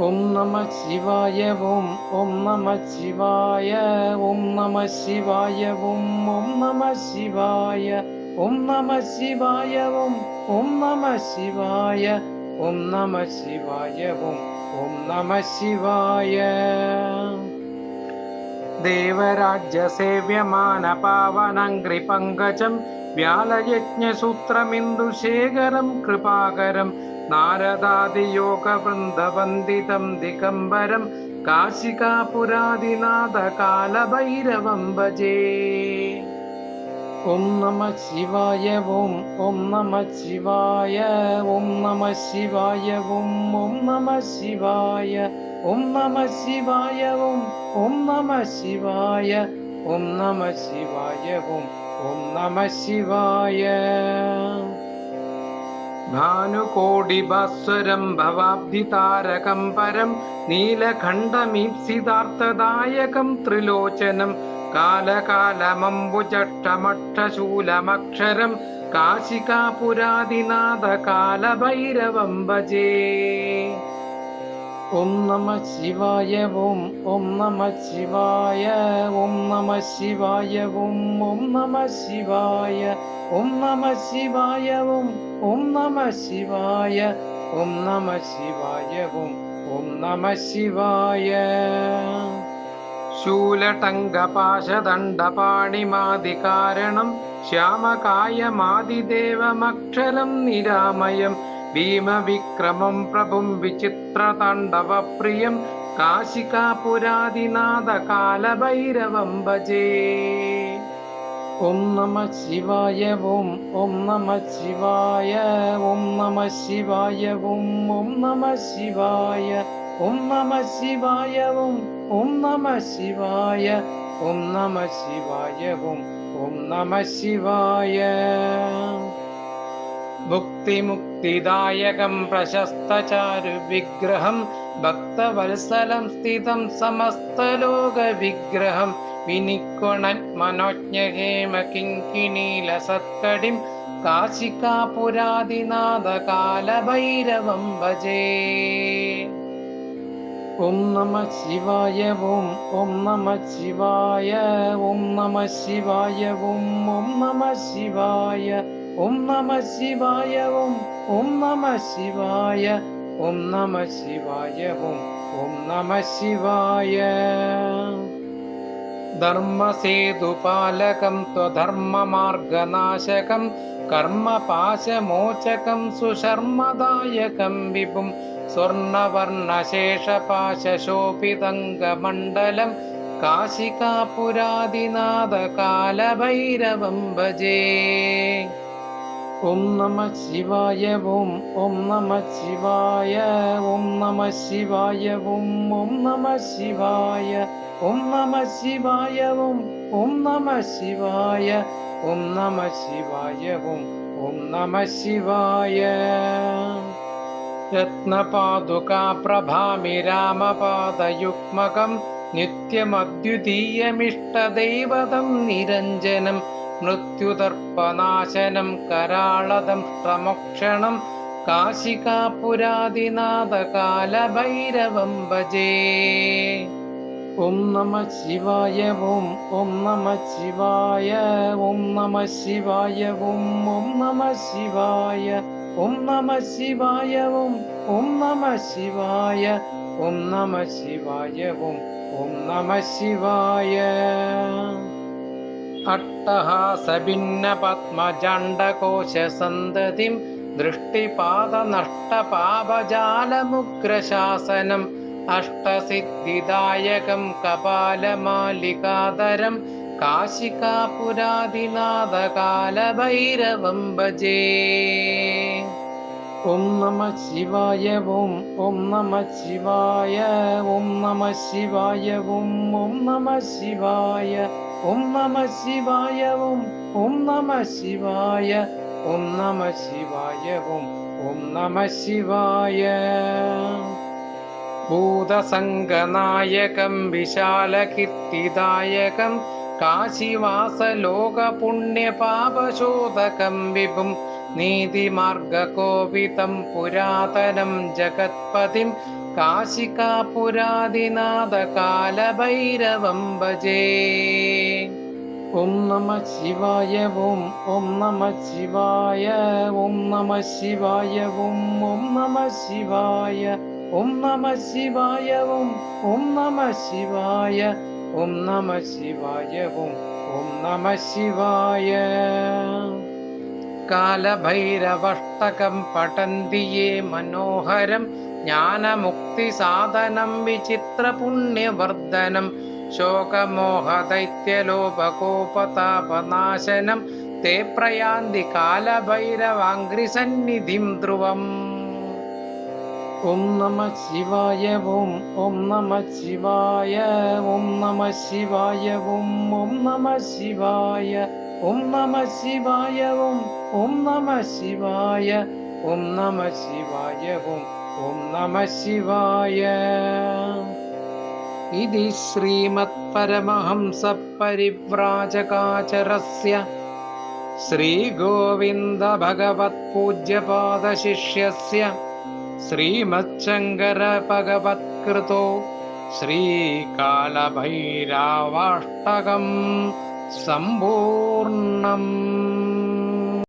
ഓം നമ ശിവായ ഓം ഓം നമ ശിവായ ഓം നമ ശിവായ ഓം ഓം നമ ശിവായ ഓം നമ ശിവായ ഓം ഓം നമ ശിവായ ഓം നമ ശിവായ ഓം ഓം നമ ശിവായ. ദേവരാജ്യസേവ്യമാന പാവനംഗ്രി പങ്കജം വ്യാലയജ്ഞസൂത്രമിന്ദുശേഖരം കൃപാകരം നാരദാദിയോഗവൃന്ദവന്ദിതം ദിഗംബരം കാശികാപുരാദിനാഥകാലഭൈരവം ഭജേ. ഓം നമ ശിവായ ഓം ഓം നമ ശിവായ ഓം നമ ശിവായ ഓം ഓം നമ ശിവായ ഓം നമ ശിവായ ഓം ഓം നമ ശിവായ ഓം നമ ശിവായ ഓം ഓം നമ ശിവായ. ഭാനുകോടിഭാസ്വരം ഭവാബ്ധിതാരകം പരം നീലഖണ്ഡമീപ്സിതാർത്ഥദായകം ത്രിലോചനം കാലകാലമംബുജട്ടമക്ഷശൂലമക്ഷരം കാശികാപുരാദിനാഥകാലഭൈരവം ഭജേ. ഓം നമ ശിവായ ഓം ഓം നമ ശിവായ ഓം നമ ശിവായ ഓം ഓം നമ ശിവായ ഓം നമ ശിവായ ഓം ഓം നമ ശിവായ ഓം നമ ശിവായ ഓം ഓം നമ ശിവായ. ശൂലടങ്കപാശദണ്ഡപാണിമാദികാരണം ശ്യാമകായമാദിദേവമക്ഷരം നിരാമയം ഭീമവിക്രമം പ്രഭും വിചിത്രതാണ്ഡവപ്രിയം കാശികാപുരാദിനാഥകാലഭൈരവം ഭജേ. ഓം നമ ശിവായ ഓം ഓം നമ ശിവായ ഓം നമ ശിവായ ഓം ഓം നമ ശിവായ ഓം നമ ശിവായ ഓം ഓം നമ ശിവായ ഓം നമ ശിവായ ഓം ഓം നമ ശിവായ. മുക്തിമുക്തിദായകം പ്രശസ്തചാരു വിഗ്രഹം ഭക്തവത്സലം സ്ഥിതം സമസ്തലോക വിഗ്രഹം വിനിക്കൊണൻ മനോജ്ഞഹേമ കിങ്കിണീലസത്കടിം കാശികാപുരാദിനാഥകാലഭൈരവം ഭജേ. ഓം നമ ശിവായ ഓം ഓം നമ ശിവായ ഓം നമ ശിവായ ഓം ഓം നമ ശിവായ ഓം നമ ശിവായ ഓം ഓം നമ ശിവായ ഓം നമ ശിവായ ഓം ഓം നമ ശിവായ. ധർമ്മസേതുപാലകം ത്വധർമ്മമാർഗനാശകം കർമ്മപാശമോചകം സുശർമ്മദായകം വിഭും സ്വർണവർണശേഷപാശോഭിതംഗമണ്ഡലം കാശികാപുരാദിനാഥകാലഭൈരവം ഭജേ. ഓം നമ ശിവായ ഓം ഓം നമ ശിവായ ഓം നമ ശിവായ ഓം ഓം നമ ശിവായ ഓം നമ ശിവായ ഓം ഓം നമ ശിവായ ഓം നമ ശിവായ ഓം ഓം നമ ശിവായ. രത്നപാദുകാപ്രഭാമി രാമപാദയുഗ്മകം നിത്യമദ്വിതീയമിഷ്ടദൈവതം നിരഞ്ജനം മൃത്യുദർപ്പനാശനം കരാളദം പ്രമോക്ഷണം കാശികാപുരാദിനാഥകാലഭൈരവം ഭജേ. ഓം നമ ശിവായ ഓം ഓം നമ ശിവായ ഓം നമ ശിവായ ഓം ഓം നമ ശിവായ ഓം നമ ശിവായ ഓം ഓം നമ ശിവായ ഓം നമ ശിവായ ഓം ഓം നമ ശിവായ. അട്ടഹാസഭിന്നപത്മജാണ്ഡകോശസന്തതിം ദൃഷ്ടിപാദനഷ്ടപാപജാലമുഗ്രശാസനം അഷ്ടസിദ്ധിദായകം കപാലമാലികാധരം കാശികാപുരാദിനാഥകാലഭൈരവം ഭജേ. ഓം നമ ശിവായ ഓം ഓം നമ ശിവായ ഓം നമ ശിവായ ഓം ഓം നമ ശിവായ ഓം നമ ശിവായ ഓം ഓം നമ ശിവായ ഓം നമ ശിവായ ഓം ഓം നമ ശിവായ. ഭൂതസംഗനായകം വിശാലകീർത്തിദായകം കാശിവാസലോകപുണ്യപാപശോധകം വിഭും നീതിമാർഗകോപിതം പുരാതനം ജഗത്പതിം കാശികാപുരാദിനാഥ കാലഭൈരവം ഭജേ. ഓം നമ ശിവായ ഓം ഓം നമ ശിവായ ഓം നമ ശിവായ ഓം ഓം നമ ശിവായ ഓം നമ ശിവായ ഓം ഓം നമ ശിവായ ഓം നമ ശിവായ ഓം ഓം നമ ശിവായ. കാലഭൈരവഷ്ടകം പഠന്തി യേ മനോഹരം ജ്ഞാനമുക്തിസാധനം വിചിത്രപുണ്യവർദ്ധനം ശോകമോഹദൈത്യലോപകോപതാപനാശനം തേ പ്രയാന്തി കാലഭൈരവാംഘ്രിസന്നിധിം ധ്രുവം. ഓം നമ ശിവായ ഓം ഓം നമ ശിവായ ഓം നമ ശിവായ ഓം ഓം നമ ശിവായ ഓം നമ ശിവായ ഓം ഓം നമ ശിവായ ഓം നമ ശിവായ ഓം ഓം നമ ശിവായ. ഇതി ശ്രീമത്പരമഹംസ പരിവ്രാജകാചരസ്യ ശ്രീഗോവിന്ദ ഭഗവത് പൂജ്യപാദശിഷ്യസ്യ ശ്രീമച്ഛങ്കര ഭഗവത്കൃതോ ശ്രീകാലഭൈരവാഷ്ടകം സമ്പൂർണം.